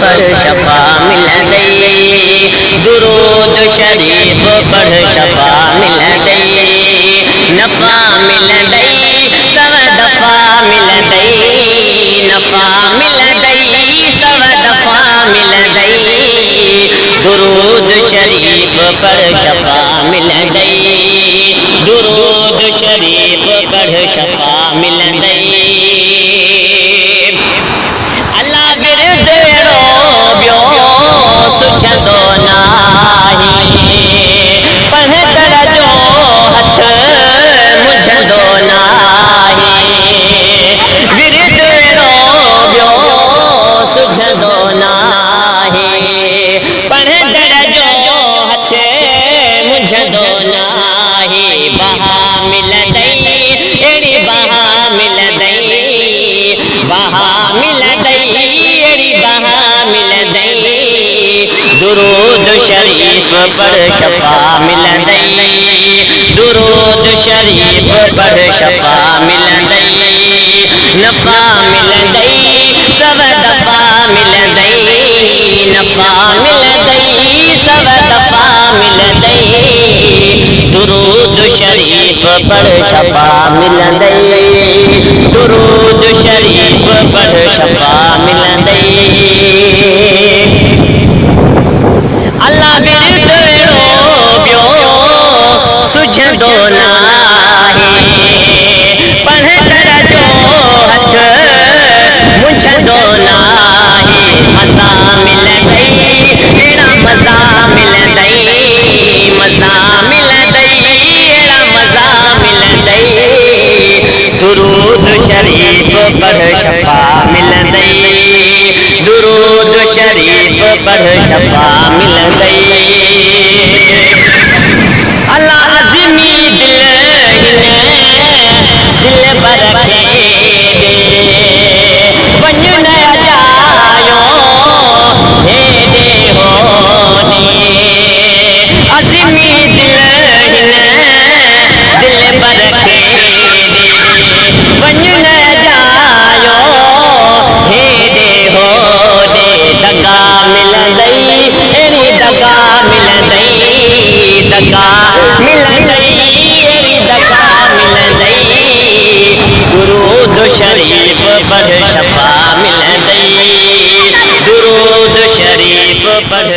पढ़ शफा मिलंदई, दुरूद शरीफ पढ़ शफा मिलंदई, नफ़ा मिलंदई सव दफ़ा मिलंदई, नफ़ा मिलंदई सव दफ़ा मिलंदई, दुरूद शरीफ पढ़ शफा मिलंदई, दुरूद शरीफ पढ़ शफा मिलंदई। अल्लाह विरद अहिड़ो ॿियो सुझंदो नाहे, पढ़ंदड़ जो हथ मुझंदो नाहे, विरद अहिड़ो ॿियो सुझंदो नाहे, पढ़ंदड़ जो हथ मुझंदो नाहे, बहा मिलंदई अहिड़ी बहा मिलंदई, बहा मिलंदई अहिड़ी बहा मिलंदई, दुरूद शरीफ पढ़ शफा मिलंदई, दुरूद शरीफ पढ़ शफा मिलंदई, नफ़ा मिलंदई सव दफ़ा मिलंदई, नफ़ा मिलंदई सव दफ़ा मिलंदई, दुरूद शरीफ पढ़ शफा मिलंदई, दुरूद शरीफ पढ़ शफा मिलंदई। अल्लाह विरद अहिड़ो ॿियो सुझंदो नाहे, पढ़ंदड़ जो हथ मुझंदो नाहे, मज़ा मिलंदई अहिड़ा मज़ा मिलंदई, मज़ा मिलंदई अहिड़ा मज़ा मिलंदई, दुरूद शरीफ पढ़ शफा मिलंदई, दुरूद शरीफ पढ़ शफा मिलंदई। अल्लाह अज़मी दिल दिल भर खे ॾे, वञ न अजायो हेॾे होॾे, अज़मी दिल दिल भर खे ॾे, वञ न अजायो हेॾे होॾे, दगा मिलंदई अहिड़ी दगा मिलंदई, दगा मिलंदई अहिड़ी दगा मिलंदई, दुरूद शरीफ पढ़ शफा मिलंदई, दुरूद शरीफ पढ़